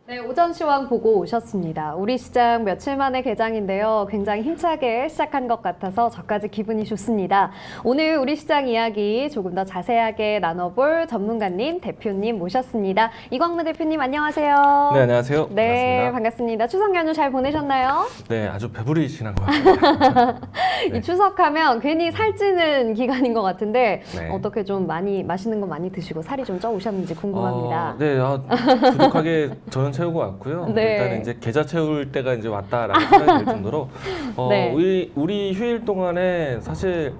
네, 오전 시황 보고 오셨습니다. 우리 시장 며칠 만에 개장인데요. 굉장히 힘차게 시작한 것 같아서 저까지 기분이 좋습니다. 오늘 우리 시장 이야기 조금 더 자세하게 나눠볼 전문가님, 대표님 모셨습니다. 이광무 대표님 안녕하세요. 네, 안녕하세요. 네, 반갑습니다. 반갑습니다. 추석 연휴 잘 보내셨나요? 네, 아주 배부르시는 것 같아요. 네. 이 추석하면 괜히 살찌는 기간인 것 같은데 네. 어떻게 좀 많이 맛있는 거 많이 드시고 살이 좀 쪄오셨는지 궁금합니다. 네, 부족하게 저는 채우고 왔고요. 네. 일단 이제 계좌 채울 때가 이제 왔다라고 생각이 들 정도로 네. 우리 휴일 동안에 사실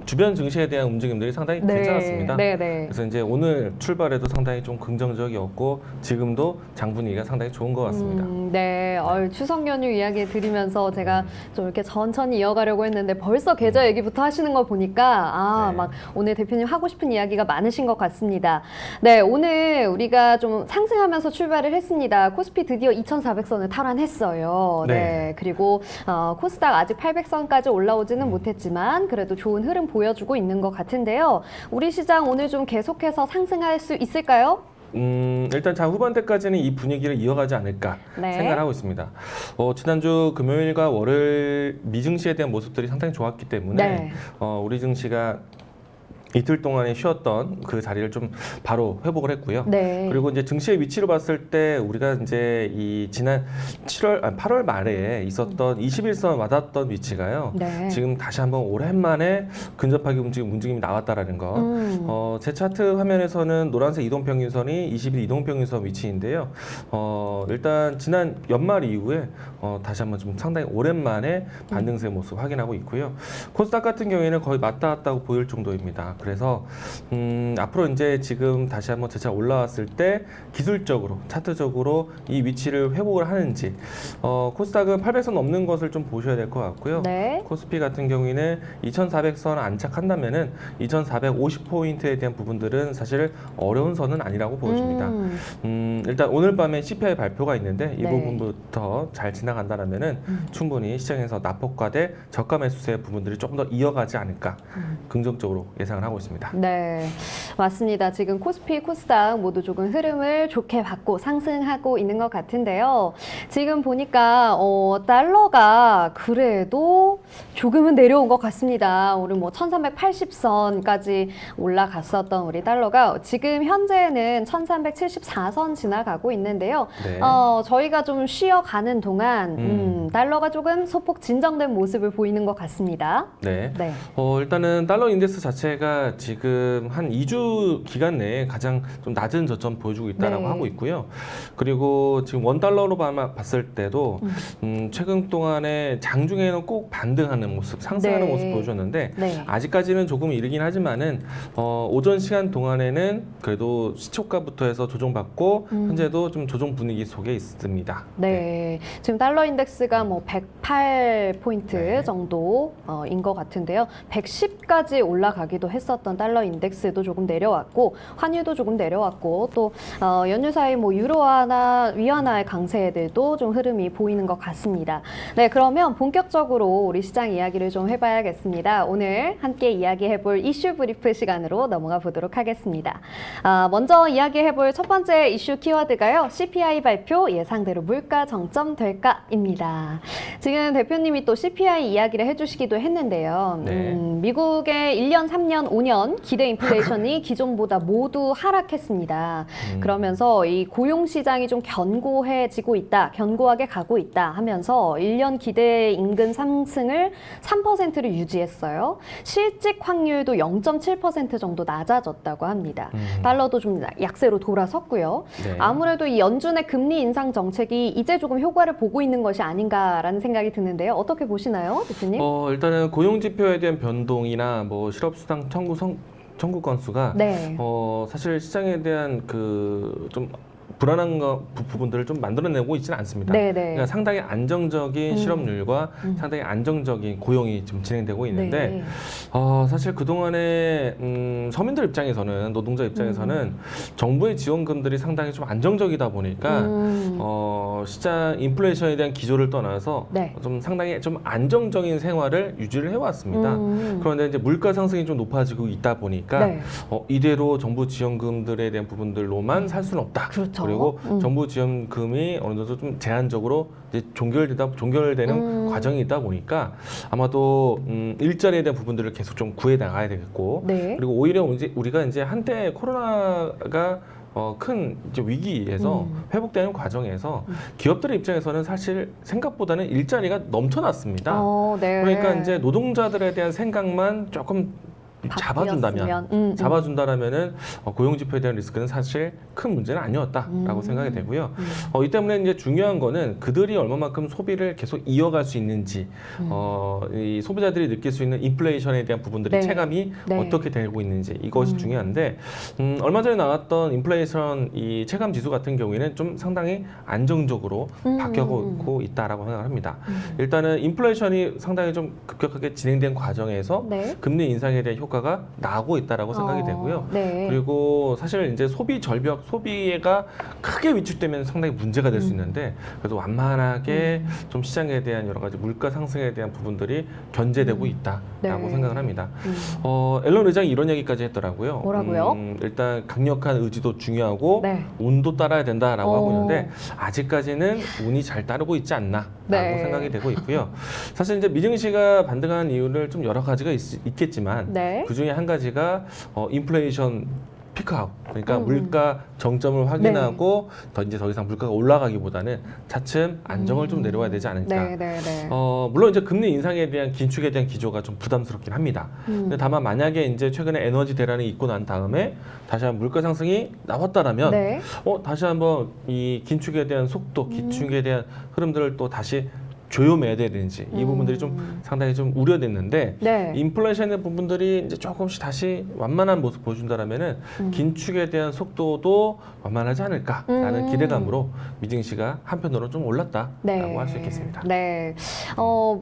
주변 증시에 대한 움직임들이 상당히 괜찮았습니다. 네, 네. 그래서 이제 오늘 출발에도 상당히 좀 긍정적이었고 지금도 장 분위기가 상당히 좋은 것 같습니다. 네, 추석 연휴 이야기 들으면서 제가 좀 이렇게 천천히 이어가려고 했는데 벌써 계좌 얘기부터 하시는 거 보니까 네. 막 오늘 대표님 하고 싶은 이야기가 많으신 것 같습니다. 네, 오늘 우리가 좀 상승하면서 출발을 했습니다. 코스피 드디어 2,400선을 탈환했어요. 네, 네. 그리고 코스닥 아직 800선까지 올라오지는 못했지만 그래도 좋은 흐름 보여주고 있는 것 같은데요. 우리 시장 오늘 좀 계속해서 상승할 수 있을까요? 일단 장 후반대까지는 이 분위기를 이어가지 않을까 네. 생각을 하고 있습니다. 지난주 금요일과 월요일 미증시에 대한 모습들이 상당히 좋았기 때문에 네. 우리 증시가 이틀 동안에 쉬었던 그 자리를 좀 바로 회복을 했고요. 네. 그리고 이제 증시의 위치로 봤을 때 우리가 이제 이 지난 8월 말에 있었던 21선 와닿았던 위치가요. 네. 지금 다시 한번 오랜만에 근접하게 움직임이 나왔다라는 거. 제 차트 화면에서는 노란색 이동평균선이 20일 이동평균선 위치인데요. 일단 지난 연말 이후에 다시 한번 좀 상당히 오랜만에 반등세 모습 확인하고 있고요. 코스닥 같은 경우에는 거의 맞닿았다고 왔다고 보일 정도입니다. 그래서 앞으로 이제 지금 다시 한번 재차 올라왔을 때 기술적으로 차트적으로 이 위치를 회복을 하는지 코스닥은 800선 넘는 것을 좀 보셔야 될 것 같고요. 네. 코스피 같은 경우에는 2400선 안착한다면은 2450포인트에 대한 부분들은 사실 어려운 선은 아니라고 보여집니다. 일단 오늘 밤에 CPI 발표가 있는데 이 네. 부분부터 잘 지나간다면은 충분히 시장에서 낙폭과대 저가 매수세 부분들이 조금 더 이어가지 않을까 긍정적으로 예상을 하고 있습니다. 네, 맞습니다. 지금 코스피, 코스닥 모두 조금 흐름을 좋게 받고 상승하고 있는 것 같은데요. 지금 보니까 달러가 그래도 조금은 내려온 것 같습니다. 오늘 뭐 1380선까지 올라갔었던 우리 달러가 지금 현재는 1374선 지나가고 있는데요. 네. 저희가 좀 쉬어가는 동안 달러가 조금 소폭 진정된 모습을 보이는 것 같습니다. 네. 네. 일단은 달러 인덱스 자체가 지금 한 2주 기간 내에 가장 좀 낮은 저점 보여주고 있다라고 네. 하고 있고요. 그리고 지금 원 달러로 봤을 때도 최근 동안에 장중에는 꼭 반등하는 모습, 상승하는 네. 모습 보여줬는데 네. 아직까지는 조금 이르긴 하지만은 오전 시간 동안에는 그래도 시초가부터 해서 조정받고 현재도 좀 조정 분위기 속에 있습니다. 네, 지금 달러 인덱스가 뭐 108포인트 네. 정도인 것 같은데요. 110까지 올라가기도 했었던 달러 인덱스도 조금 내려왔고, 환율도 조금 내려왔고, 또 연휴 사이 뭐 유로화나 위안화의 강세들도 좀 흐름이 보이는 것 같습니다. 네, 그러면 본격적으로 우리 시장 이야기를 좀 해봐야겠습니다. 오늘 함께 이야기해볼 이슈 브리프 시간으로 넘어가 보도록 하겠습니다. 먼저 이야기해볼 첫 번째 이슈 키워드가요. CPI 발표 예상대로 물가 정점 될까입니다. 지금 대표님이 또 CPI 이야기를 해주시기도 했는데요. 네. 미국의 1년, 3년, 5년 기대 인플레이션이 기존보다 모두 하락했습니다. 그러면서 이 고용 시장이 좀 견고해지고 있다, 견고하게 가고 있다 하면서 1년 기대 임금 상승을 3%를 유지했어요. 실직 확률도 0.7% 정도 낮아졌다고 합니다. 달러도 좀 약세로 돌아섰고요. 네. 아무래도 이 연준의 금리 인상 정책이 이제 조금 효과를 보고 있는 것이 아닌가라는 생각이 드는데요. 어떻게 보시나요, 대표님? 일단은 고용 지표에 대한 변동이나 뭐 실업수당 청구 건수가 네. 사실 시장에 대한 그 좀 불안한 부분들을 좀 만들어내고 있지는 않습니다. 네네. 그러니까 상당히 안정적인 실업률과 상당히 안정적인 고용이 좀 진행되고 있는데 네. 사실 그동안에 서민들 입장에서는 노동자 입장에서는 정부의 지원금들이 상당히 좀 안정적이다 보니까 시장 인플레이션에 대한 기조를 떠나서 네. 좀 상당히 좀 안정적인 생활을 유지를 해왔습니다. 그런데 이제 물가 상승이 좀 높아지고 있다 보니까 네. 이대로 정부 지원금들에 대한 부분들로만 살 수는 없다. 그렇죠. 그리고 정부 지원금이 어느 정도 좀 제한적으로 이제 종결되는 과정이 있다 보니까 아마도 일자리에 대한 부분들을 계속 좀 구해 나가야 되겠고 네. 그리고 오히려 이제 우리가 이제 한때 코로나가 큰 이제 위기에서 회복되는 과정에서 기업들의 입장에서는 사실 생각보다는 일자리가 넘쳐났습니다. 네. 그러니까 이제 노동자들에 대한 생각만 조금 잡아준다라면은 고용 지표에 대한 리스크는 사실 큰 문제는 아니었다라고 생각이 되고요. 이 때문에 이제 중요한 거는 그들이 얼마만큼 소비를 계속 이어갈 수 있는지, 이 소비자들이 느낄 수 있는 인플레이션에 대한 부분들이 네. 체감이 네. 어떻게 되고 있는지 이것이 중요한데 얼마 전에 나왔던 인플레이션 이 체감 지수 같은 경우에는 좀 상당히 안정적으로 바뀌고 있다라고 생각을 합니다. 일단은 인플레이션이 상당히 좀 급격하게 진행된 과정에서 네. 금리 인상에 대한 효과가 나고 있다라고 생각이 되고요. 네. 그리고 사실 이제 소비 절벽, 소비가 크게 위축되면 상당히 문제가 될 수 있는데 그래도 완만하게 좀 시장에 대한 여러 가지 물가 상승에 대한 부분들이 견제되고 있다라고 네. 생각을 합니다. 앨런 의장이 이런 얘기까지 했더라고요. 뭐라고요? 일단 강력한 의지도 중요하고 네. 운도 따라야 된다라고 하고 있는데 아직까지는 운이 잘 따르고 있지 않나라고 네. 생각이 되고 있고요. 사실 이제 미증시가 반등한 이유를 좀 여러 가지가 있겠지만 네. 그 중에 한 가지가 인플레이션 피크아웃 그러니까 물가 정점을 확인하고 더 이상 물가가 올라가기보다는 차츰 안정을 좀 내려와야 되지 않을까. 네, 네, 네. 물론 이제 금리 인상에 대한 긴축에 대한 기조가 좀 부담스럽긴 합니다. 근데 다만 만약에 이제 최근에 에너지 대란이 있고 난 다음에 다시 한번 물가 상승이 나왔다라면 네. 다시 한번 이 긴축에 대한 속도, 긴축에 대한 흐름들을 또 다시 조여매야 되는지 이 부분들이 좀 상당히 좀 우려됐는데 네. 인플레이션의 부분들이 이제 조금씩 다시 완만한 모습 보여준다라면은 긴축에 대한 속도도 완만하지 않을까라는 기대감으로 미증시가 한편으로 좀 올랐다라고 네. 할 수 있겠습니다. 네.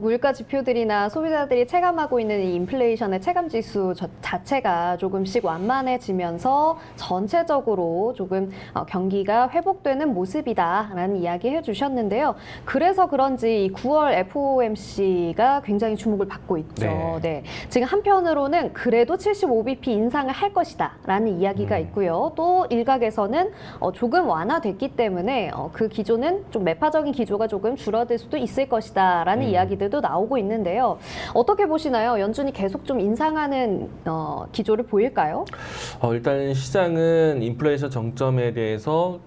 물가 지표들이나 소비자들이 체감하고 있는 이 인플레이션의 체감 지수 자체가 조금씩 완만해지면서 전체적으로 조금 경기가 회복되는 모습이다라는 이야기 해주셨는데요. 그래서 그런지 이 9월 FOMC가 굉장히 주목을 받고 있죠. 네. 네. 지금 한편으로는 그래도 75bp 인상을 할 것이다라는 이야기가 있고요. 또 일각에서는 조금 완화됐기 때문에 그 기조는 좀 매파적인 기조가 조금 줄어들 수도 있을 것이다라는 이야기들도 나오고 있는데요. 어떻게 보시나요? 연준이 계속 좀 인상하는 기조를 보일까요? 일단 시장은 인플레이션 정점에 대해서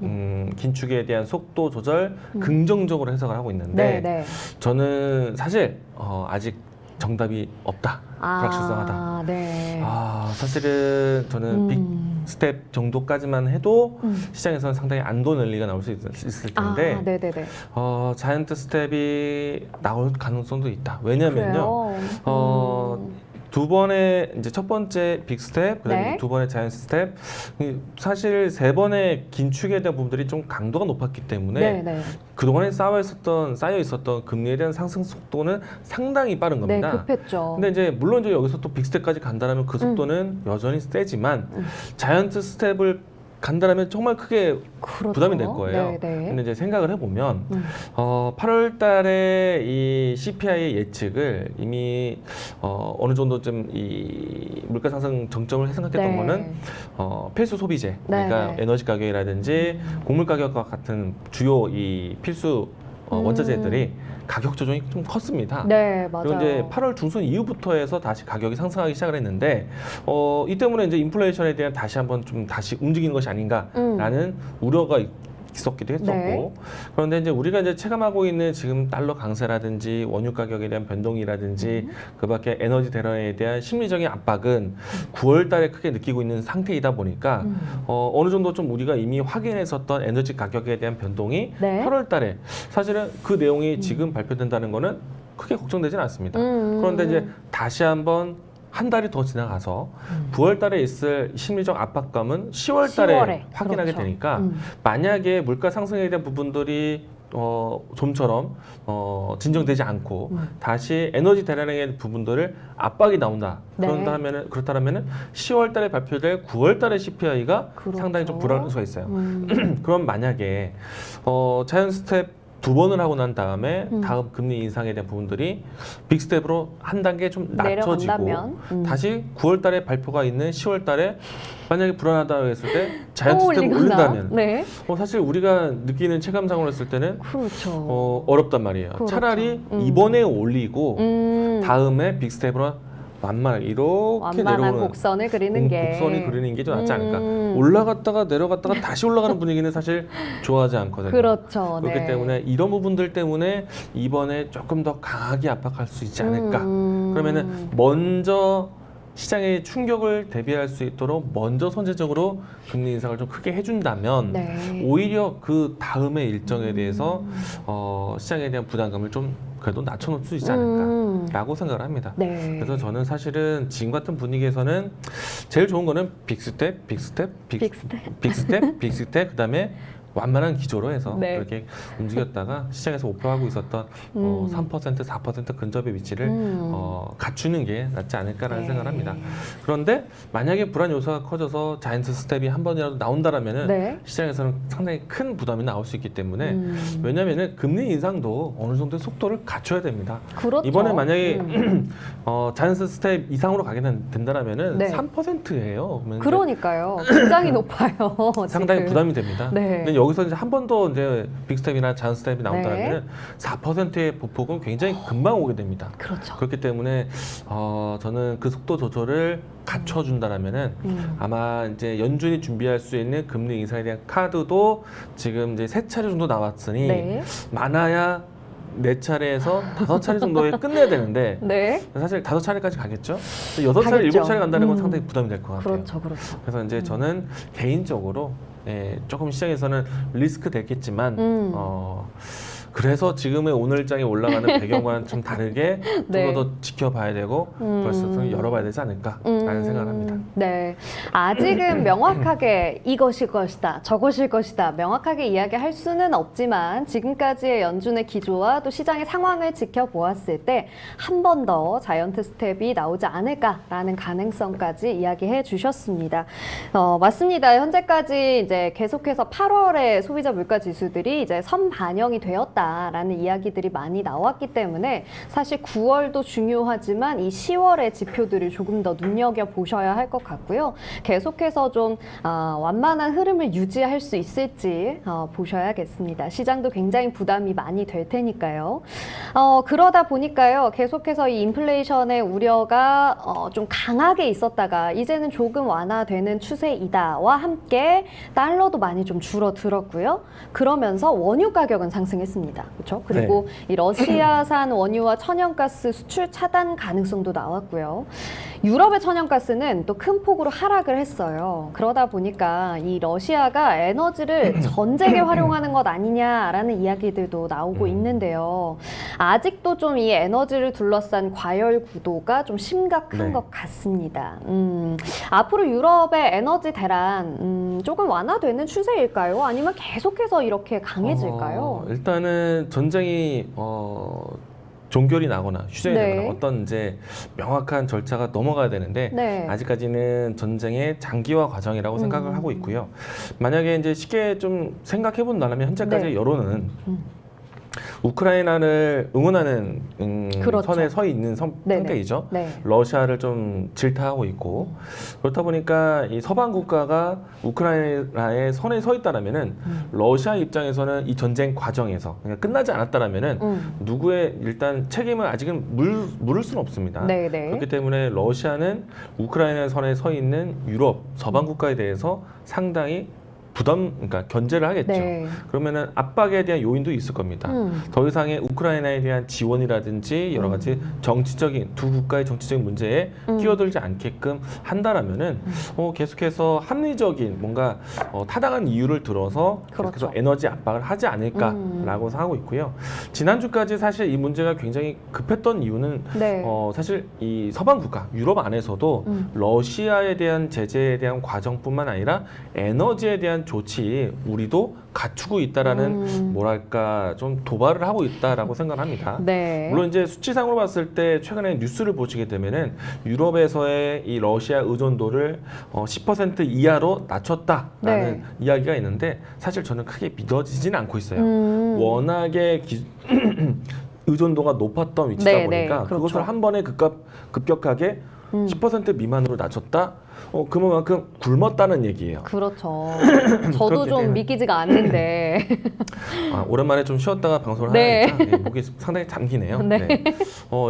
긴축에 대한 속도 조절 긍정적으로 해석을 하고 있는데 네, 네. 저는 사실 아직 정답이 없다. 불확실성하다. 네. 사실은 저는 빅 스텝 정도까지만 해도 시장에서는 상당히 안도 랠리가 나올 수 있을 텐데 네네네. 자이언트 스텝이 나올 가능성도 있다. 왜냐면요. 두 번의 이제 첫 번째 빅 스텝, 그다음에 네. 두 번의 자이언트 스텝, 사실 세 번의 긴축에 대한 부분들이 좀 강도가 높았기 때문에 네네. 그동안에 쌓여 있었던 금리에 대한 상승 속도는 상당히 빠른 겁니다. 네, 급했죠. 근데 이제 물론 이제 여기서 또 빅 스텝까지 간다면 그 속도는 여전히 세지만 자이언트 스텝을 간다면 정말 크게 그렇죠. 부담이 될 거예요. 네네. 근데 이제 생각을 해보면 8월 달에 이 CPI 예측을 이미 어느 정도 좀 이 물가 상승 정점을 생각했던 네. 거는 필수 소비재, 그러니까 네. 에너지 가격이라든지 곡물 가격과 같은 주요 이 필수 원자재들이 가격 조정이 좀 컸습니다. 네, 맞아요. 그리고 이제 8월 중순 이후부터 해서 다시 가격이 상승하기 시작을 했는데 이 때문에 이제 인플레이션에 대한 다시 한번 좀 다시 움직이는 것이 아닌가라는 우려가 있었기도 했었고 네. 그런데 이제 우리가 이제 체감하고 있는 지금 달러 강세라든지 원유 가격에 대한 변동이라든지 그밖에 에너지 대란에 대한 심리적인 압박은 9월 달에 크게 느끼고 있는 상태이다 보니까 어느 정도 좀 우리가 이미 확인했었던 에너지 가격에 대한 변동이 네. 8월 달에 사실은 그 내용이 지금 발표된다는 거는 크게 걱정되지는 않습니다. 그런데 이제 다시 한번 한 달이 더 지나가서 9월 달에 있을 심리적 압박감은 10월 달에 10월에. 확인하게 그렇죠. 되니까 만약에 물가 상승에 대한 부분들이 좀처럼 진정되지 않고 다시 에너지 대란의 부분들을 압박이 나온다. 네. 그렇다면은 10월 달에 발표될 9월 달의 CPI가 그렇죠. 상당히 좀 불안할 수가 있어요. 그럼 만약에 자이언트 스텝 두 번을 하고 난 다음에 다음 금리 인상에 대한 부분들이 빅스텝으로 한 단계 좀 낮춰지고 내려간다면, 다시 9월 달에 발표가 있는 10월 달에 만약에 불안하다고 했을 때 자이언트 또 스텝을 올리거나. 올린다면 네. 사실 우리가 느끼는 체감상으로 했을 때는 그렇죠. 어렵단 말이에요. 그렇죠. 차라리 이번에 올리고 다음에 빅스텝으로 완만하게 이렇게 완만한 내려오는 곡선을 그리는 게 곡선이 그리는 게 좀 낫지 않을까. 올라갔다가 내려갔다가 다시 올라가는 분위기는 사실 좋아하지 않거든요. 그렇죠. 그렇기 네. 때문에 이런 부분들 때문에 이번에 조금 더 강하게 압박할 수 있지 않을까. 그러면은 먼저 시장의 충격을 대비할 수 있도록 먼저 선제적으로 금리 인상을 좀 크게 해준다면 네. 오히려 그 다음의 일정에 대해서 시장에 대한 부담감을 좀 그래도 낮춰놓을 수 있지 않을까라고 생각을 합니다. 네. 그래서 저는 사실은 지금 같은 분위기에서는 제일 좋은 거는 빅스텝, 그다음에 완만한 기조로 해서 네. 그렇게 움직였다가 시장에서 목표하고 있었던 3%, 4% 근접의 위치를 갖추는 게 낫지 않을까라는 네. 생각을 합니다. 그런데 만약에 불안 요소가 커져서 자이언트 스텝이 한 번이라도 나온다라면은 네. 시장에서는 상당히 큰 부담이 나올 수 있기 때문에 왜냐하면은 금리 인상도 어느 정도의 속도를 갖춰야 됩니다. 그렇죠. 이번에 만약에 자이언트 스텝 이상으로 가게 된다라면은 네. 3%예요. 그러니까요. 굉장히 높아요. 상당히 지금. 부담이 됩니다. 네. 근데 여기서 이제 한 번 더 이제 빅스텝이나 자이언트 스텝이 나온다면 네. 4%의 보폭은 굉장히 금방 오게 됩니다. 그렇죠. 그렇기 때문에 저는 그 속도 조절을 갖춰준다라면은 아마 이제 연준이 준비할 수 있는 금리 인상에 대한 카드도 지금 이제 3차례 정도 나왔으니 네. 많아야 4차례에서 5차례 정도에 끝내야 되는데 네. 사실 5차례까지 가겠죠? 6차례, 가겠죠. 7차례 간다는 건 상당히 부담이 될 것 같아요. 그렇죠. 그렇죠. 그래서 이제 저는 개인적으로 조금 시장에서는 리스크 됐겠지만 그래서 지금의 오늘장에 올라가는 배경과는 좀 다르게 네. 좀 더 지켜봐야 되고 벌써 열어봐야 되지 않을까라는 생각을 합니다. 네. 아직은 명확하게 이것일 것이다, 저것일 것이다, 명확하게 이야기할 수는 없지만 지금까지의 연준의 기조와 또 시장의 상황을 지켜보았을 때 한 번 더 자이언트 스텝이 나오지 않을까라는 가능성까지 이야기해 주셨습니다. 맞습니다. 현재까지 이제 계속해서 8월에 소비자 물가 지수들이 이제 선반영이 되었다라는 이야기들이 많이 나왔기 때문에 사실 9월도 중요하지만 이 10월의 지표들을 조금 더 눈여겨 보셔야 할 것 같고요. 계속해서 좀 완만한 흐름을 유지할 수 있을지 보셔야겠습니다. 시장도 굉장히 부담이 많이 될 테니까요. 그러다 보니까요. 계속해서 이 인플레이션의 우려가 좀 강하게 있었다가 이제는 조금 완화되는 추세이다와 함께 달러도 많이 좀 줄어들었고요. 그러면서 원유 가격은 상승했습니다. 그렇죠? 그리고 이 러시아산 원유와 천연가스 수출 차단 가능성도 나왔고요. 유럽의 천연가스는 또 큰 폭으로 하락을 했어요. 그러다 보니까 이 러시아가 에너지를 전쟁에 활용하는 것 아니냐라는 이야기들도 나오고 있는데요. 아직도 좀 이 에너지를 둘러싼 과열 구도가 좀 심각한 것 같습니다. 앞으로 유럽의 에너지 대란 조금 완화되는 추세일까요? 아니면 계속해서 이렇게 강해질까요? 일단은 전쟁이 종결이 나거나 휴전이 네. 되거나 어떤 이제 명확한 절차가 넘어가야 되는데 네. 아직까지는 전쟁의 장기화 과정이라고 생각을 하고 있고요. 만약에 이제 쉽게 좀 생각해 본다면 현재까지의 네. 여론은 우크라이나를 응원하는 그렇죠. 선에 서 있는 네네. 상태이죠. 네. 러시아를 좀 질타하고 있고 그렇다 보니까 이 서방 국가가 우크라이나의 선에 서 있다라면은 러시아 입장에서는 이 전쟁 과정에서 그러니까 끝나지 않았다라면은 누구의 일단 책임을 아직은 물을 수는 없습니다. 네네. 그렇기 때문에 러시아는 우크라이나 선에 서 있는 유럽 서방 국가에 대해서 상당히 그러니까 견제를 하겠죠. 네. 그러면은 압박에 대한 요인도 있을 겁니다. 더 이상의 우크라이나에 대한 지원이라든지 여러 가지 정치적인 두 국가의 정치적인 문제에 끼어들지 않게끔 한다라면은 계속해서 합리적인 뭔가 타당한 이유를 들어서 계속해서 그렇죠. 에너지 압박을 하지 않을까라고 생각하고 있고요. 지난주까지 사실 이 문제가 굉장히 급했던 이유는 네. 사실 이 서방 국가 유럽 안에서도 러시아에 대한 제재에 대한 과정뿐만 아니라 에너지에 대한 대한 조치 우리도 갖추고 있다라는 뭐랄까 좀 도발을 하고 있다라고 생각합니다. 네. 물론 이제 수치상으로 봤을 때 최근에 뉴스를 보시게 되면은 유럽에서의 이 러시아 의존도를 10% 이하로 낮췄다라는 네. 이야기가 있는데 사실 저는 크게 믿어지지는 않고 있어요. 워낙에 의존도가 높았던 위치다 네, 보니까 네, 그렇죠. 그것을 한 번에 급격하게 10% 미만으로 낮췄다? 그만큼 굶었다는 얘기예요. 그렇죠. 저도 그렇게 좀 되면- 믿기지가 않는데. 오랜만에 좀 쉬었다가 방송을 네. 하니까 목이 상당히 잠기네요. 네. 네.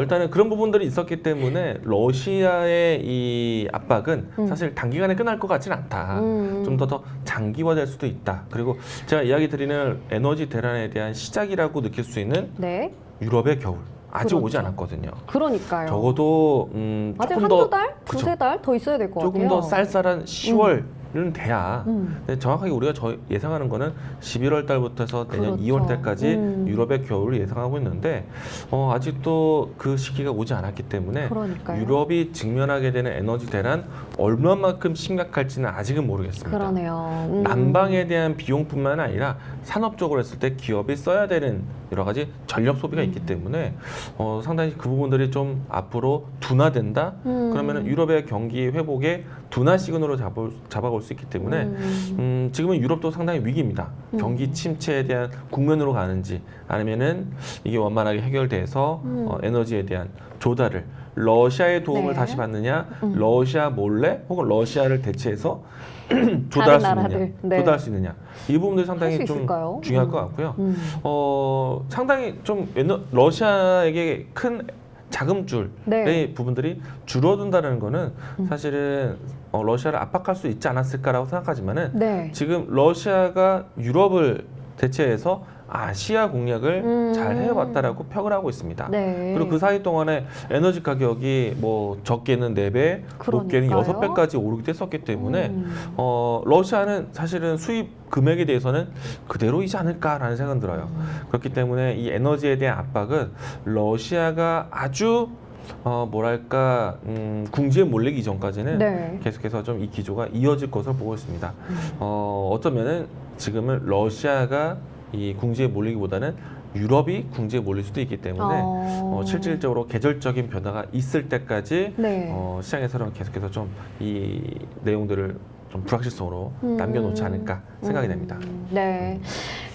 일단은 그런 부분들이 있었기 때문에 러시아의 이 압박은 사실 단기간에 끝날 것 같지는 않다. 좀 더 장기화될 수도 있다. 그리고 제가 이야기 드리는 에너지 대란에 대한 시작이라고 느낄 수 있는 네. 유럽의 겨울. 아직 오지 그렇죠. 않았거든요. 그러니까요. 적어도 아직 조금 한두 더 달? 두세 달 더 있어야 될 것 같아요. 조금 더 쌀쌀한 10월은 돼야 근데 정확하게 우리가 예상하는 거는 11월 달부터 해서 내년 그렇죠. 2월 달까지 유럽의 겨울을 예상하고 있는데 아직도 그 시기가 오지 않았기 때문에 그러니까요. 유럽이 직면하게 되는 에너지 대란 얼마만큼 심각할지는 아직은 모르겠습니다. 그러네요. 난방에 대한 비용뿐만 아니라 산업적으로 했을 때 기업이 써야 되는 여러 가지 전력 소비가 있기 때문에 상당히 그 부분들이 좀 앞으로 둔화된다. 그러면은 유럽의 경기 회복에 둔화 시그널로 잡아올 수 있기 때문에 지금은 유럽도 상당히 위기입니다. 경기 침체에 대한 국면으로 가는지 아니면은 이게 원만하게 해결돼서 에너지에 대한 조달을 러시아의 도움을 네. 다시 받느냐, 러시아 몰래 혹은 러시아를 대체해서 다른 조달할 수 있느냐, 나라들. 네. 조달할 수 있느냐 이 부분들이 상당히 수 좀 있을까요? 중요할 것 같고요. 상당히 좀 러시아에게 큰 자금줄의 네. 부분들이 줄어든다는 거는 사실은 러시아를 압박할 수 있지 않았을까라고 생각하지만은 네. 지금 러시아가 유럽을 대체해서 아시아 공략을 잘 해왔다라고 평을 하고 있습니다. 네. 그리고 그 사이 동안에 에너지 가격이 뭐 적게는 4배, 높게는 그러니까요. 6배까지 오르기도 했었기 때문에 러시아는 사실은 수입 금액에 대해서는 그대로이지 않을까라는 생각은 들어요. 그렇기 때문에 이 에너지에 대한 압박은 러시아가 아주 뭐랄까 궁지에 몰리기 이전까지는 네. 계속해서 좀 이 기조가 이어질 것으로 보고 있습니다. 어쩌면은 지금은 러시아가 이 궁지에 몰리기보다는 유럽이 궁지에 몰릴 수도 있기 때문에 실질적으로 계절적인 변화가 있을 때까지 네. 시장에서는 계속해서 좀 이 내용들을 좀 불확실성으로 남겨놓지 않을까 생각이 됩니다. 네.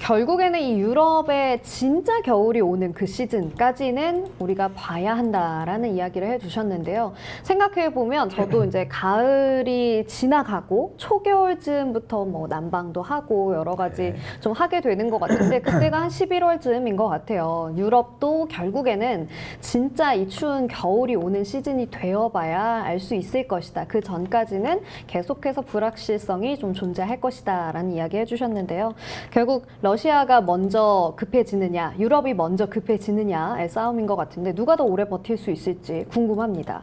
결국에는 이 유럽의 진짜 겨울이 오는 그 시즌까지는 우리가 봐야 한다라는 이야기를 해주셨는데요. 생각해보면 저도 이제 가을이 지나가고 초겨울쯤부터 뭐 난방도 하고 여러 가지 네. 좀 하게 되는 것 같은데 그때가 한 11월쯤인 것 같아요. 유럽도 결국에는 진짜 이 추운 겨울이 오는 시즌이 되어봐야 알 수 있을 것이다. 그 전까지는 계속해서 불확실성이 좀 존재할 것이다 라는 이야기 해주셨는데요. 결국 러시아가 먼저 급해지느냐 유럽이 먼저 급해지느냐의 싸움인 것 같은데 누가 더 오래 버틸 수 있을지 궁금합니다.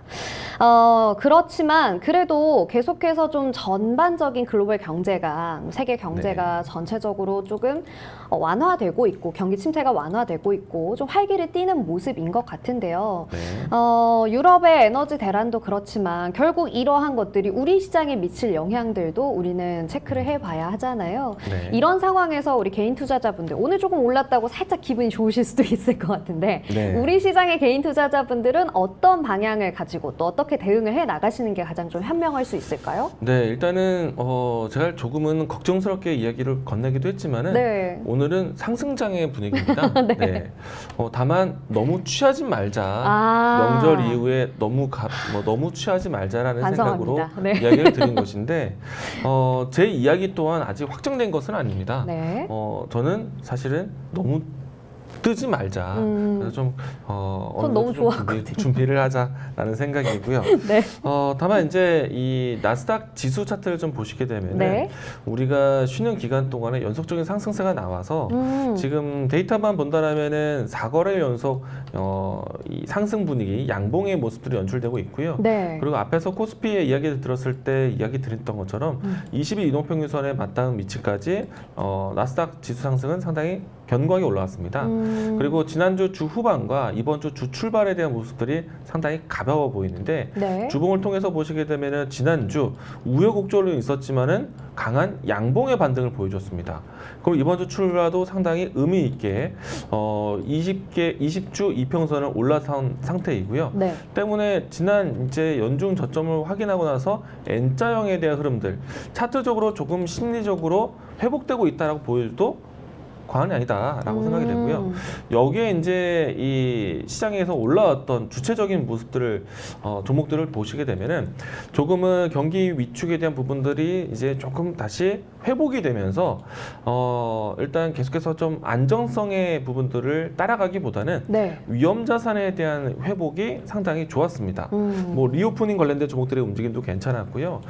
그렇지만 그래도 계속해서 좀 전반적인 글로벌 경제가 세계 경제가 전체적으로 조금 완화되고 있고 경기 침체가 완화되고 있고 좀 활기를 띠는 모습인 것 같은데요. 네. 유럽의 에너지 대란도 그렇지만 결국 이러한 것들이 우리 시장에 미칠 영향들도 우리는 체크를 해봐야 하잖아요. 네. 이런 상황에서 우리 개인 투자자분들 오늘 조금 올랐다고 살짝 기분이 좋으실 수도 있을 것 같은데 네. 우리 시장의 개인 투자자분들은 어떤 방향을 가지고 또 어떻게 대응을 해 나가시는 게 가장 좀 현명할 수 있을까요? 네, 일단은 제가 조금은 걱정스럽게 이야기를 건네기도 했지만은 네. 오늘은 상승장의 분위기입니다. 네. 다만 너무 취하지 말자. 명절 이후에 너무 취하지 말자라는 생각으로 반성합니다. 네. 이야기를 드린 것인데 제 이야기 또한 아직 확정된 것은 아닙니다. 네. 저는 사실은 너무 뜨지 말자. 그래서 좀 어느 너무 정도 좀 좋아하거든요. 준비를 하자라는 생각이고요. 네. 다만 이제 이 나스닥 지수 차트를 좀 보시게 되면 네. 우리가 쉬는 기간 동안에 연속적인 상승세가 나와서 지금 데이터만 본다라면은 4거래 연속 이 상승 분위기 양봉의 모습들이 연출되고 있고요. 네. 그리고 앞에서 코스피의 이야기를 들었을 때 이야기 드렸던 것처럼 20일 이동평균선에 맞닿은 위치까지 나스닥 지수 상승은 상당히 견고하게 올라왔습니다. 그리고 지난주 주 후반과 이번 주 주 출발에 대한 모습들이 상당히 가벼워 보이는데 네. 주봉을 통해서 보시게 되면은 지난주 우여곡절은 있었지만은 강한 양봉의 반등을 보여줬습니다. 그럼 이번 주 출발도 상당히 의미 있게 20주 이평선을 올라선 상태이고요. 네. 때문에 지난 이제 연중 저점을 확인하고 나서 N자형에 대한 흐름들 차트적으로 조금 심리적으로 회복되고 있다라고 보여도 과언이 아니다라고 생각이 되고요. 여기에 이제 이 시장에서 올라왔던 주체적인 모습들을 종목들을 보시게 되면은 조금은 경기 위축에 대한 부분들이 이제 조금 다시 회복이 되면서 일단 계속해서 좀 안정성의 부분들을 따라가기보다는 네. 위험 자산에 대한 회복이 상당히 좋았습니다. 뭐 리오프닝 관련된 종목들의 움직임도 괜찮았고요.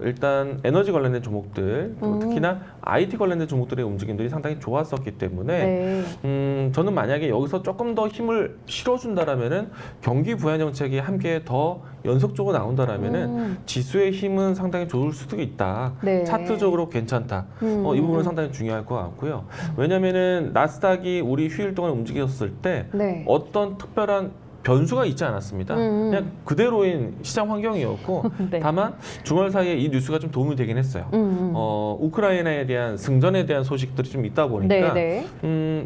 일단 에너지 관련된 종목들, 특히나 IT 관련된 종목들의 움직임들이 상당히 좋았었기 때문에 네. 저는 만약에 여기서 조금 더 힘을 실어준다라면은 경기 부양 정책이 함께 더 연속적으로 나온다라면은 지수의 힘은 상당히 좋을 수도 있다. 네. 차트적으로 괜찮다. 이 부분은 상당히 중요할 것 같고요. 왜냐면은 나스닥이 우리 휴일 동안 움직였을 때 네. 어떤 특별한 변수가 있지 않았습니다. 그냥 그대로인 시장 환경이었고 네. 다만 주말 사이에 이 뉴스가 좀 도움이 되긴 했어요. 우크라이나에 대한 승전에 대한 소식들이 좀 있다 보니까 네.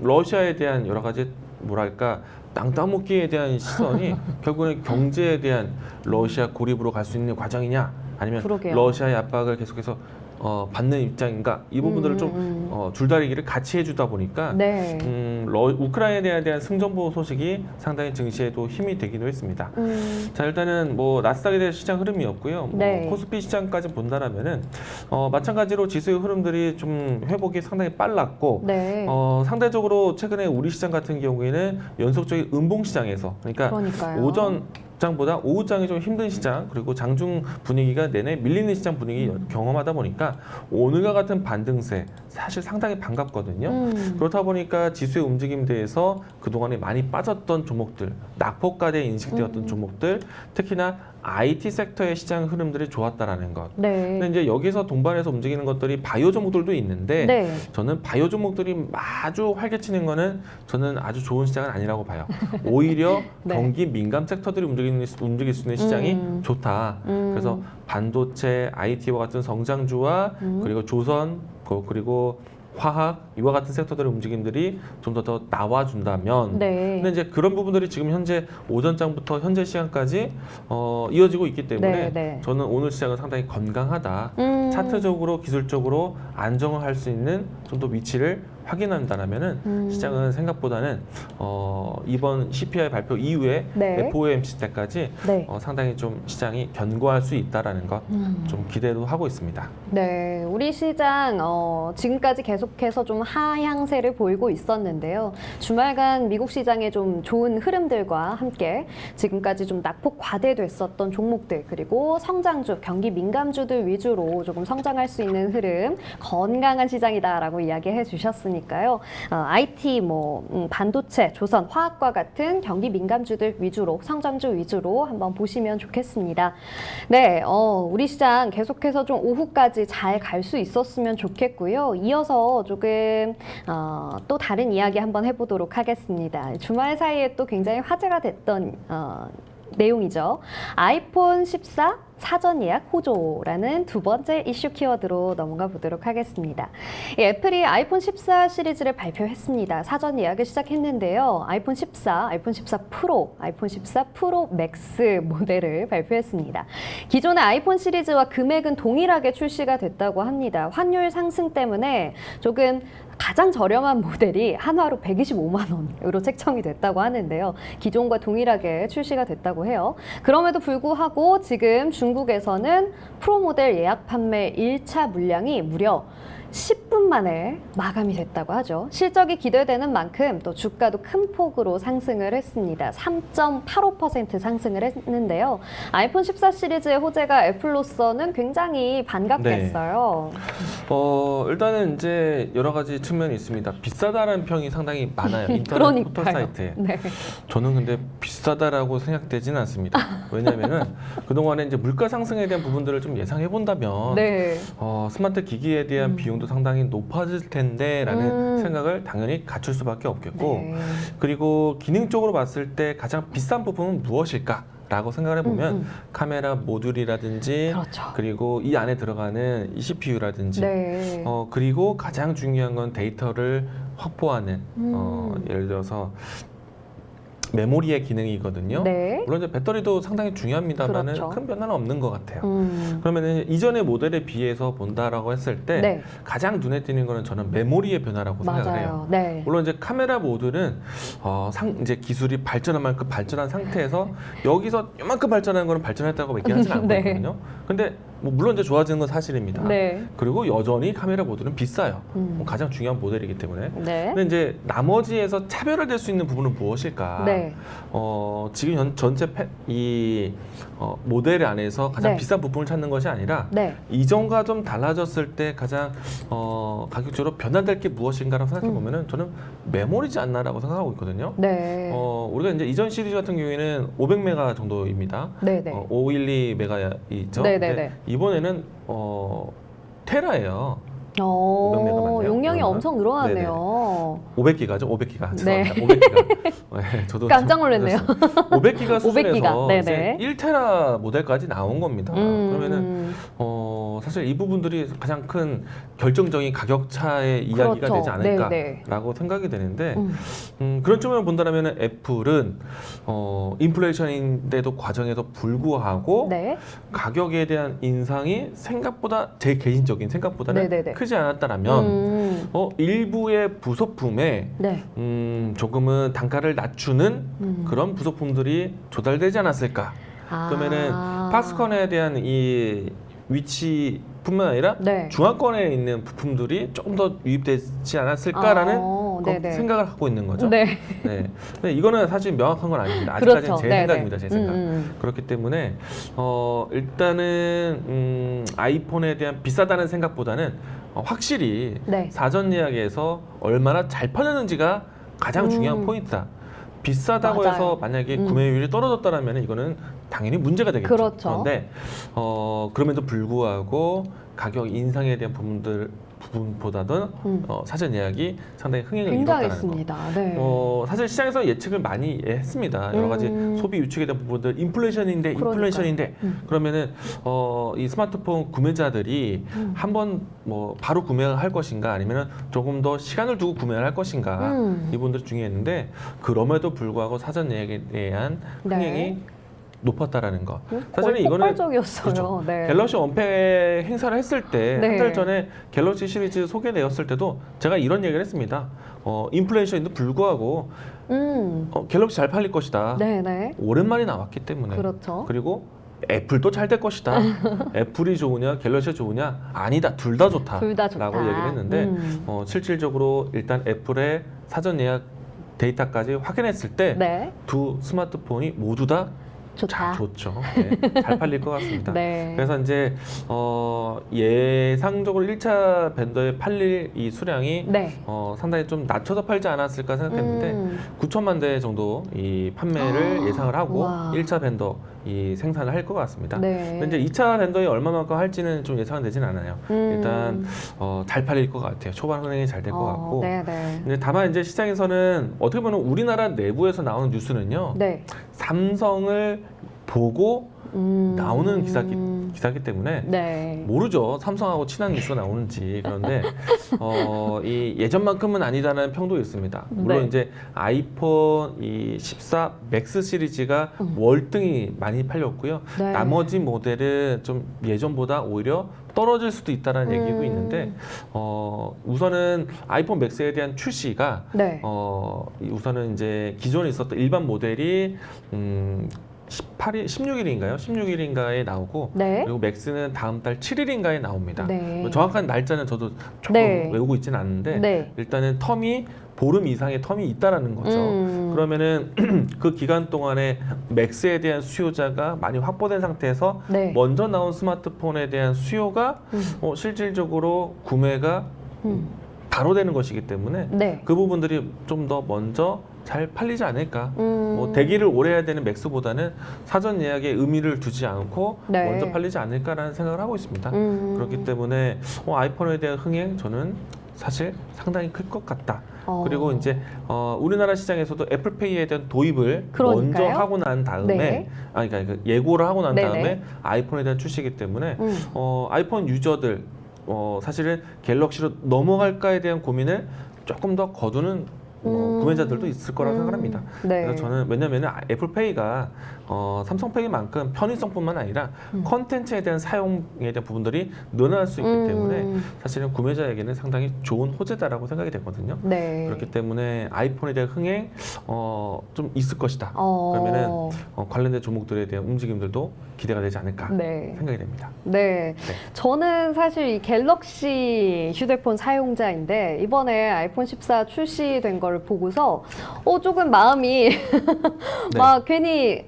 러시아에 대한 여러 가지 뭐랄까 땅 먹기에 대한 시선이 결국은 경제에 대한 러시아 고립으로 갈 수 있는 과정이냐 아니면 그러게요. 러시아의 압박을 계속해서 받는 입장인가 이 부분들을 좀 줄다리기를 같이 해주다 보니까 네. 우크라이나에 대한 승전보 소식이 상당히 증시에도 힘이 되기도 했습니다. 자 일단은 뭐 나스닥에 대한 시장 흐름이었고요. 네. 코스피 시장까지 본다라면은 마찬가지로 지수의 흐름들이 좀 회복이 상당히 빨랐고 네. 상대적으로 최근에 우리 시장 같은 경우에는 연속적인 음봉 시장에서 그러니까 그러니까요. 오전 장보다 오후장이 좀 힘든 시장 그리고 장중 분위기가 내내 밀리는 시장 분위기 경험하다 보니까 오늘과 같은 반등세 사실 상당히 반갑거든요. 그렇다 보니까 지수의 움직임에 대해서 그동안에 많이 빠졌던 종목들 낙폭가대에 인식되었던 종목들 특히나 IT 섹터의 시장 흐름들이 좋았다라는 것. 네. 근데 이제 여기서 동반해서 움직이는 것들이 바이오 종목들도 있는데 네. 저는 바이오 종목들이 아주 활개치는 거는 저는 아주 좋은 시장은 아니라고 봐요. 오히려 네. 경기 민감 섹터들이 움직일 수 있는 시장이 좋다. 그래서 반도체, IT와 같은 성장주와 그리고 조선 그리고 화학 이와 같은 섹터들의 움직임들이 좀 더 나와준다면 네. 근데 이제 그런 부분들이 지금 현재 오전장부터 현재 시간까지 이어지고 있기 때문에 네. 저는 오늘 시장은 상당히 건강하다. 차트적으로 기술적으로 안정을 할 수 있는 좀 더 위치를 확인한다면은 시장은 생각보다는 이번 CPI 발표 이후에 네. FOMC 때까지 네. 상당히 좀 시장이 견고할 수 있다라는 것 좀 기대도 하고 있습니다. 네, 우리 시장 지금까지 계속해서 좀 하향세를 보이고 있었는데요. 주말간 미국 시장의 좀 좋은 흐름들과 함께 지금까지 좀 낙폭 과대됐었던 종목들 그리고 성장주, 경기 민감주들 위주로 조금 성장할 수 있는 흐름, 건강한 시장이다라고 이야기해 주셨으니까요. IT, 반도체, 조선, 화학과 같은 경기 민감주들 위주로 성장주 위주로 한번 보시면 좋겠습니다. 네, 우리 시장 계속해서 좀 오후까지 잘 갈 수 있었으면 좋겠고요. 이어서 조금 또 다른 이야기 한번 해보도록 하겠습니다. 주말 사이에 또 굉장히 화제가 됐던 내용이죠. 아이폰 14 사전 예약 호조라는 두 번째 이슈 키워드로 넘어가 보도록 하겠습니다. 애플이 아이폰 14 시리즈를 발표했습니다. 사전 예약을 시작했는데요. 아이폰 14, 아이폰 14 프로, 아이폰 14 프로 맥스 모델을 발표했습니다. 기존의 아이폰 시리즈와 금액은 동일하게 출시가 됐다고 합니다. 환율 상승 때문에 조금 가장 저렴한 모델이 한화로 125만 원으로 책정이 됐다고 하는데요. 기존과 동일하게 출시가 됐다고 해요. 그럼에도 불구하고 지금 중국에서는 프로 모델 예약 판매 1차 물량이 무려 10분 만에 마감이 됐다고 하죠. 실적이 기대되는 만큼 또 주가도 큰 폭으로 상승을 했습니다. 3.85% 상승을 했는데요. 아이폰 14 시리즈의 호재가 애플로서는 굉장히 반갑겠어요. 일단은 이제 여러 가지 측면이 있습니다. 비싸다라는 평이 상당히 많아요. 인터넷 포털 사이트에. 네. 저는 근데 비싸다라고 생각되지는 않습니다. 왜냐하면은 그동안에 이제 물가 상승에 대한 부분들을 좀 예상해 본다면 네. 스마트 기기에 대한 비용도 비용도 상당히 높아질 텐데라는 생각을 당연히 갖출 수밖에 없겠고 네. 그리고 기능적으로 봤을 때 가장 비싼 부품은 무엇일까? 라고 생각을 해보면 카메라 모듈이라든지 그렇죠. 그리고 이 안에 들어가는 이 CPU라든지 네. 그리고 가장 중요한 건 데이터를 확보하는 예를 들어서 메모리의 기능이거든요. 네. 물론 이제 배터리도 상당히 중요합니다만 그렇죠. 큰 변화는 없는 것 같아요. 그러면 이전의 모델에 비해서 본다라고 했을 때 네. 가장 눈에 띄는 거는 저는 메모리의 변화라고 생각을 해요. 맞아요. 네. 물론 이제 카메라 모듈은 이제 기술이 발전한 만큼 발전한 상태에서 여기서 이만큼 발전한 거는 발전했다고 얘기하지는 네. 않거든요. 근데 뭐 물론 이제 좋아지는 건 사실입니다. 네. 그리고 여전히 카메라 모듈은 비싸요. 가장 중요한 모델이기 때문에. 네. 근데 이제 나머지에서 차별화 될 수 있는 부분은 무엇일까? 네. 지금 전체 모델 안에서 가장 네. 비싼 부품을 찾는 것이 아니라 네. 이전과 좀 달라졌을 때 가장 가격적으로 변화될 게 무엇인가라고 생각해 보면은 저는 메모리지 않나라고 생각하고 있거든요. 네. 우리가 이제 이전 시리즈 같은 경우에는 500메가 정도입니다. 네네. 512메가 있죠. 네네네. 근데 이번에는 테라예요. 500메가 맞나요? 용량이 얼마나? 엄청 늘어났네요. 500기가죠. 500기가. 네. 죄송합니다. 500기가. 네, 저도 깜짝 놀랐네요. 500기가 수준에서 500기가. 이제 네네. 1테라 모델까지 나온 겁니다. 그러면은 사실 이 부분들이 가장 큰 결정적인 가격 차의 이야기가 그렇죠. 되지 않을까라고 네네. 생각이 되는데 그런 쪽으로 본다면 애플은 인플레이션인데도 과정에도 불구하고 네. 가격에 대한 인상이 생각보다 제 개인적인 생각보다는 네네네. 크지 않았다라면 일부의 부속품에 네. 조금은 단가를 낮추는 그런 부속품들이 조달되지 않았을까? 그러면은 박스컨에 대한 이 위치뿐만 아니라 네. 중앙권에 있는 부품들이 조금 더 유입되지 않았을까라는 네네. 생각을 갖고 있는 거죠. 네. 네. 근데 이거는 사실 명확한 건 아닙니다. 아직까지는 그렇죠. 제 네네. 생각입니다. 제 생각. 그렇기 때문에 일단은 아이폰에 대한 비싸다는 생각보다는 확실히 네. 사전 예약에서 얼마나 잘 팔렸는지가 가장 중요한 포인트다. 비싸다고 맞아요. 해서 만약에 구매율이 떨어졌다면 이거는 당연히 문제가 되겠죠. 그렇죠. 그런데 그럼에도 불구하고 가격 인상에 대한 부분보다는 사전 예약이 상당히 흥행을 이뤘다는 거. 굉장했습니다. 네. 사실 시장에서 예측을 많이 했습니다. 여러 가지 소비 유축에 대한 부분들, 인플레이션인데, 그러면은 이 스마트폰 구매자들이 한번 뭐 바로 구매를 할 것인가, 아니면 조금 더 시간을 두고 구매를 할 것인가, 이 부분들이 중요했는데 그럼에도 불구하고 사전 예약에 대한 흥행이 네. 높았다라는 것. 거의 사실은 이거는 폭발적이었어요. 그렇죠. 네. 갤럭시 원팩 행사를 했을 때 네. 한 달 전에 갤럭시 시리즈 소개되었을 때도 제가 이런 얘기를 했습니다. 인플레이션에도 불구하고 갤럭시 잘 팔릴 것이다. 네네. 오랜만에 나왔기 때문에. 그렇죠. 그리고 애플도 잘 될 것이다. 애플이 좋으냐 갤럭시가 좋으냐? 아니다. 둘 다 좋다. 둘 다 좋다. 라고 얘기를 했는데 실질적으로 일단 애플의 사전 예약 데이터까지 확인했을 때 두 네. 스마트폰이 모두 다 좋다. 좋죠. 네, 잘 팔릴 것 같습니다. 네. 그래서 이제 예상적으로 1차 밴더에 팔릴 이 수량이 네. 상당히 좀 낮춰서 팔지 않았을까 생각했는데 9천만 대 정도 이 판매를 예상을 하고 와. 1차 밴더 이 생산을 할 것 같습니다. 네. 근데 이제 2차 밴더에 얼마만큼 할지는 좀 예상은 되진 않아요. 일단 잘 팔릴 것 같아요. 초반 흥행이 잘 될 것 같고. 네네. 근데 다만 이제 시장에서는 어떻게 보면 우리나라 내부에서 나오는 뉴스는요. 네. 삼성을 보고 나오는 기사기 때문에 네. 모르죠. 삼성하고 친한 뉴스가 나오는지. 그런데 이 예전만큼은 아니다라는 평도 있습니다. 물론 네. 이제 아이폰 이 14 맥스 시리즈가 월등히 많이 팔렸고요. 네. 나머지 모델은 좀 예전보다 오히려 떨어질 수도 있다는 얘기도 있는데 우선은 아이폰 맥스에 대한 출시가 네. 우선은 이제 기존에 있었던 일반 모델이 16일인가요? 16일인가에 나오고 네. 그리고 맥스는 다음 달 7일인가에 나옵니다. 네. 뭐 정확한 날짜는 저도 조금 네. 외우고 있지는 않는데 네. 일단은 보름 이상의 텀이 있다라는 거죠. 그러면은 그 기간 동안에 맥스에 대한 수요자가 많이 확보된 상태에서 네. 먼저 나온 스마트폰에 대한 수요가 실질적으로 구매가 바로 되는 것이기 때문에 네. 그 부분들이 좀 더 먼저 잘 팔리지 않을까. 뭐 대기를 오래 해야 되는 맥스보다는 사전 예약에 의미를 두지 않고 네. 먼저 팔리지 않을까라는 생각을 하고 있습니다. 그렇기 때문에 아이폰에 대한 흥행 저는 사실 상당히 클 것 같다. 그리고 이제 우리나라 시장에서도 애플페이에 대한 도입을 그러니까요. 먼저 하고 난 다음에 네. 그러니까 예고를 하고 난 네네. 다음에 아이폰에 대한 출시이기 때문에 아이폰 유저들 사실은 갤럭시로 넘어갈까에 대한 고민을 조금 더 거두는 구매자들도 있을 거라고 생각합니다. 네. 그래서 저는 왜냐하면 애플페이가 삼성페이만큼 편의성뿐만 아니라 컨텐츠에 대한 사용에 대한 부분들이 늘어날 수 있기 때문에 사실은 구매자에게는 상당히 좋은 호재다라고 생각이 되거든요. 네. 그렇기 때문에 아이폰에 대한 흥행 좀 있을 것이다. 그러면은 관련된 종목들에 대한 움직임들도 기대가 되지 않을까 네. 생각이 됩니다. 네. 저는 사실 이 갤럭시 휴대폰 사용자인데 이번에 아이폰 14 출시된 걸 보고서 조금 마음이 막 괜히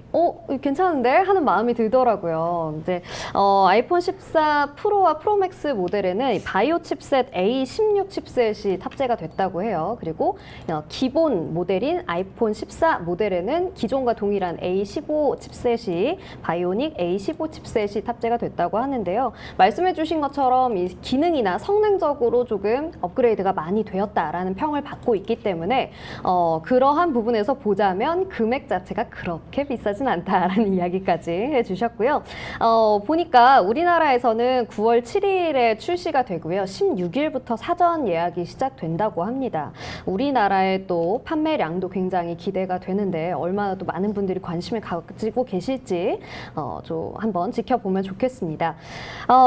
괜찮은데 하는 마음이 들더라고요. 이제 아이폰 14 프로와 프로맥스 모델에는 이 바이오 칩셋 A16 칩셋이 탑재가 됐다고 해요. 그리고 기본 모델인 아이폰 14 모델에는 기존과 동일한 A15 칩셋이 바이오닉 A15 칩셋이 탑재가 됐다고 하는데요. 말씀해 주신 것처럼 이 기능이나 성능적으로 조금 업그레이드가 많이 되었다라는 평을 받고 있기 때문에 그러한 부분에서 보자면 금액 자체가 그렇게 비싸진 않다라는 이야기까지 해주셨고요. 보니까 우리나라에서는 9월 7일에 출시가 되고요. 16일부터 사전 예약이 시작된다고 합니다. 우리나라의 또 판매량도 굉장히 기대가 되는데 얼마나 또 많은 분들이 관심을 가지고 계실지 좀 한번 지켜보면 좋겠습니다.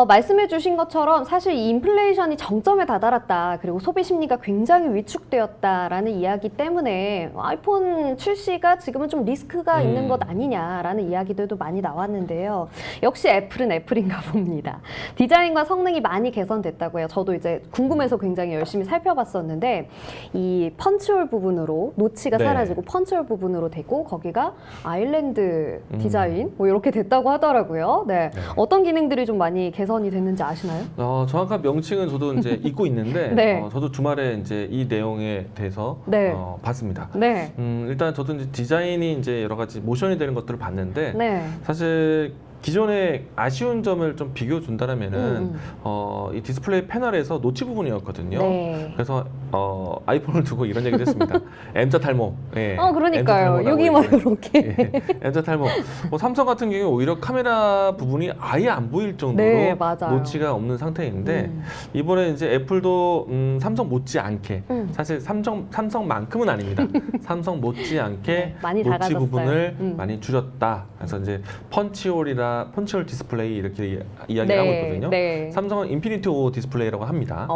말씀해 주신 것처럼 사실 이 인플레이션이 정점에 다다랐다. 그리고 소비 심리가 굉장히 위축되었다라는 이야기 때문에 아이폰 출시가 지금은 좀 리스크가 있는 것 아니냐라는 이야기들도 많이 나왔는데요. 역시 애플은 애플인가 봅니다. 디자인과 성능이 많이 개선됐다고 해요. 저도 이제 궁금해서 굉장히 열심히 살펴봤었는데 이 펀치홀 부분으로 노치가 네. 사라지고 펀치홀 부분으로 되고 거기가 아일랜드 디자인 뭐 이렇게 됐다고 하더라고요. 네. 어떤 기능들이 좀 많이 개선이 됐는지 아시나요? 정확한 명칭은 저도 이제 잊고 있는데 네. 저도 주말에 이제 이 내용에 대해서 네. 봤습니다. 네. 일단 저도 이제 디자인이 이제 여러 가지 모션이 되는 것들을 봤는데 네. 사실 기존의 아쉬운 점을 좀 비교해 준다면은 이 디스플레이 패널에서 노치 부분이었거든요. 네. 그래서 아이폰을 두고 이런 얘기를 했습니다. M자 탈모. 예. 그러니까요. 여기만 이렇게. 예. M자 탈모. 삼성 같은 경우에 오히려 카메라 부분이 아예 안 보일 정도로 네, 맞아요. 노치가 없는 상태인데 이번에 이제 애플도 삼성 못지않게 사실 삼성만큼은 아닙니다. 삼성 못지않게 네, 많이 노치 작아졌어요. 부분을 많이 줄였다. 그래서 이제 펀치홀 디스플레이 이렇게 이야기를 하고 있거든요. 네. 삼성은 인피니티 오 디스플레이라고 합니다.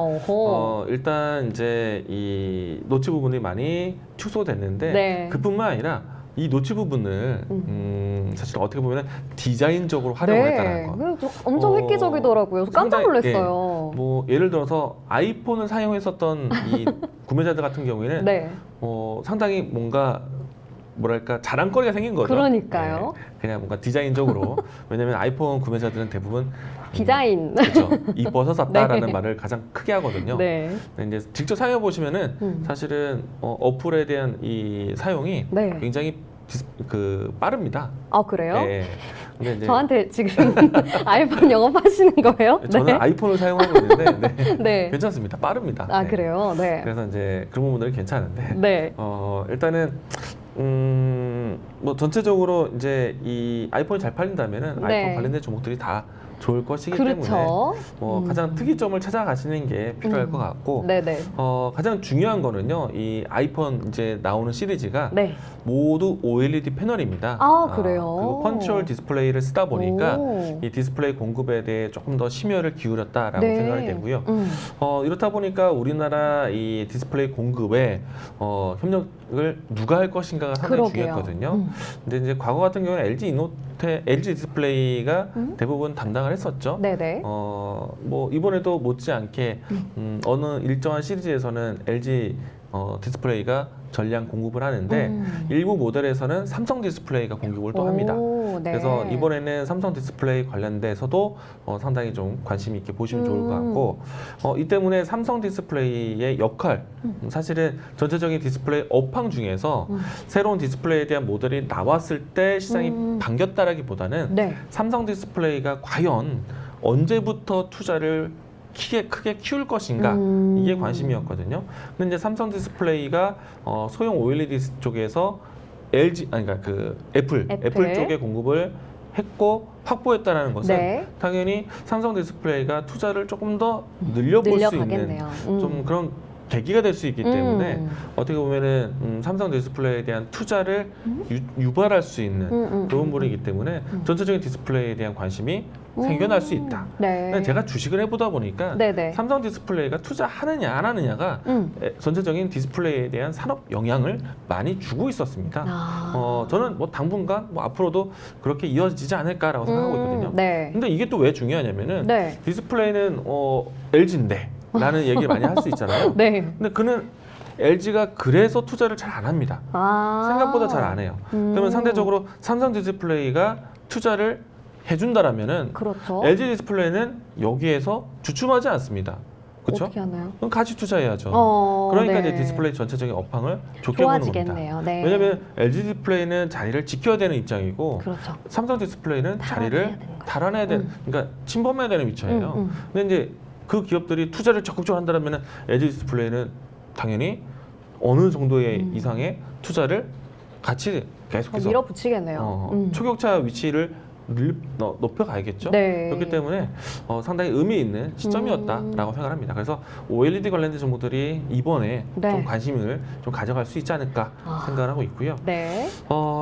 일단 이제 이 노치 부분이 많이 축소됐는데 네. 그뿐만 아니라 이 노치 부분을 사실 어떻게 보면 디자인적으로 활용을 했다는 거. 그래서 엄청 획기적이더라고요. 깜짝 상당히, 놀랐어요. 뭐 예를 들어서 아이폰을 사용했었던 이 구매자들 같은 경우에는 네. 상당히 뭔가 뭐랄까 자랑거리가 생긴 거죠. 그러니까요. 네, 그냥 뭔가 디자인적으로 왜냐면 아이폰 구매자들은 대부분 디자인. 그렇죠. 이뻐서 샀다라는 네. 말을 가장 크게 하거든요. 네. 근데 이제 직접 사용해 보시면은 사실은 어플에 대한 이 사용이 네. 굉장히 빠릅니다. 그래요? 네. 근데 이제 저한테 지금 아이폰 영업하시는 거예요? 저는 네. 아이폰을 사용하고 있는데 네. 네. 괜찮습니다. 빠릅니다. 네. 그래요? 네. 그래서 이제 그런 부분들이 괜찮은데 네. 일단은 뭐 전체적으로 이제 이 아이폰이 잘 팔린다면은 네. 아이폰 관련된 종목들이 다 좋을 것이기 그렇죠. 때문에 가장 특이점을 찾아가시는 게 필요할 것 같고 네네. 가장 중요한 거는요 이 아이폰 이제 나오는 시리즈가 네. 모두 OLED 패널입니다. 그래요? 그리고 펀치홀 디스플레이를 쓰다 보니까 오. 이 디스플레이 공급에 대해 조금 더 심혈을 기울였다라고 네. 생각이 되고요. 이렇다 보니까 우리나라 이 디스플레이 공급에 협력을 누가 할 것인가가 상당히 그러게요. 중요했거든요. 근데 이제 과거 같은 경우는 LG 디스플레이가 대부분 담당을 했었죠. 네네. 뭐 이번에도 못지않게 어느 일정한 시리즈에서는 LG 디스플레이가 전량 공급을 하는데 일부 모델에서는 삼성 디스플레이가 공급을 또 합니다. 네. 그래서 이번에는 삼성 디스플레이 관련돼서도 상당히 좀 관심 있게 보시면 좋을 것 같고 이 때문에 삼성 디스플레이의 역할 사실은 전체적인 디스플레이 업황 중에서 새로운 디스플레이에 대한 모델이 나왔을 때 시장이 반겼다라기보다는 네. 삼성 디스플레이가 과연 언제부터 투자를 크게 키울 것인가 이게 관심이었거든요. 근데 이제 삼성 디스플레이가 소형 OLED 쪽에서 그러니까 그 애플 쪽에 공급을 했고 확보했다는 것은 네. 당연히 삼성 디스플레이가 투자를 조금 더 늘려볼 수 있는 늘려가겠네요. 좀 그런 계기가 될 수 있기 때문에 어떻게 보면은 삼성 디스플레이에 대한 투자를 유발할 수 있는 그런 부분이기 때문에 전체적인 디스플레이에 대한 관심이 생겨날 수 있다. 네. 근데 제가 주식을 해보다 보니까 네네. 삼성 디스플레이가 투자하느냐 안 하느냐가 전체적인 디스플레이에 대한 산업 영향을 많이 주고 있었습니다. 저는 뭐 당분간 뭐 앞으로도 그렇게 이어지지 않을까라고 생각하고 있거든요. 네. 근데 이게 또 왜 중요하냐면은 네. 디스플레이는 LG인데 라는 얘기를 많이 할 수 있잖아요. 네. 근데 그는 LG가 그래서 투자를 잘 안 합니다. 생각보다 잘 안 해요. 그러면 상대적으로 삼성 디스플레이가 투자를 해준다라면은 그렇죠. LG 디스플레이는 여기에서 주춤하지 않습니다. 그렇죠? 어떻게 하나요? 그럼 같이 투자해야죠. 그러니까 네. 이제 디스플레이 전체적인 업황을 좋게 보는 겁니다. 좋아지겠네요. 네. 왜냐하면 LG 디스플레이는 자리를 지켜야 되는 입장이고 그렇죠. 삼성 디스플레이는 탈환해야 자리를 되는 거죠. 달아내야 되는, 그러니까 침범해야 되는 위치예요. 근데 이제 그 기업들이 투자를 적극적으로 한다면 LG 디스플레이는 당연히 어느 정도의 이상의 투자를 같이 계속해서 밀어붙이겠네요. 초격차 위치를 높여가야겠죠. 네. 그렇기 때문에 상당히 의미 있는 시점이었다라고 생각합니다. 그래서 OLED 관련된 종목들이 이번에 네. 좀 관심을 좀 가져갈 수 있지 않을까 생각하고 있고요. 네.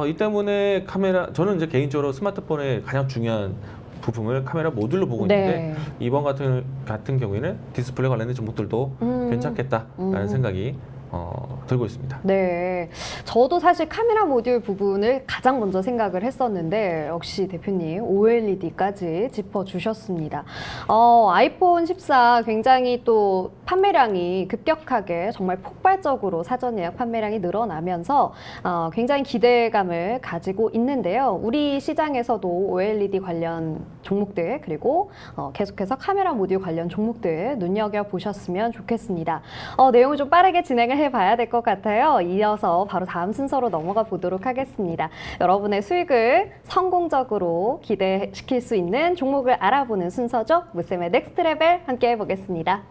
이 때문에 저는 이제 개인적으로 스마트폰의 가장 중요한 부품을 카메라 모듈로 보고 있는데 이번 같은 경우에는 디스플레이 관련된 종목들도 괜찮겠다라는 생각이 들고 있습니다. 네, 저도 사실 카메라 모듈 부분을 가장 먼저 생각을 했었는데 역시 대표님 OLED까지 짚어주셨습니다. 아이폰 14 굉장히 또 판매량이 급격하게 정말 폭발적으로 사전 예약 판매량이 늘어나면서 굉장히 기대감을 가지고 있는데요. 우리 시장에서도 OLED 관련 종목들 그리고 계속해서 카메라 모듈 관련 종목들 눈여겨보셨으면 좋겠습니다. 내용을 좀 빠르게 진행을 해봐야 될 것 같아요. 이어서 바로 다음 순서로 넘어가 보도록 하겠습니다. 여러분의 수익을 성공적으로 기대시킬 수 있는 종목을 알아보는 순서죠. 무쌤의 넥스트 레벨 함께 해보겠습니다.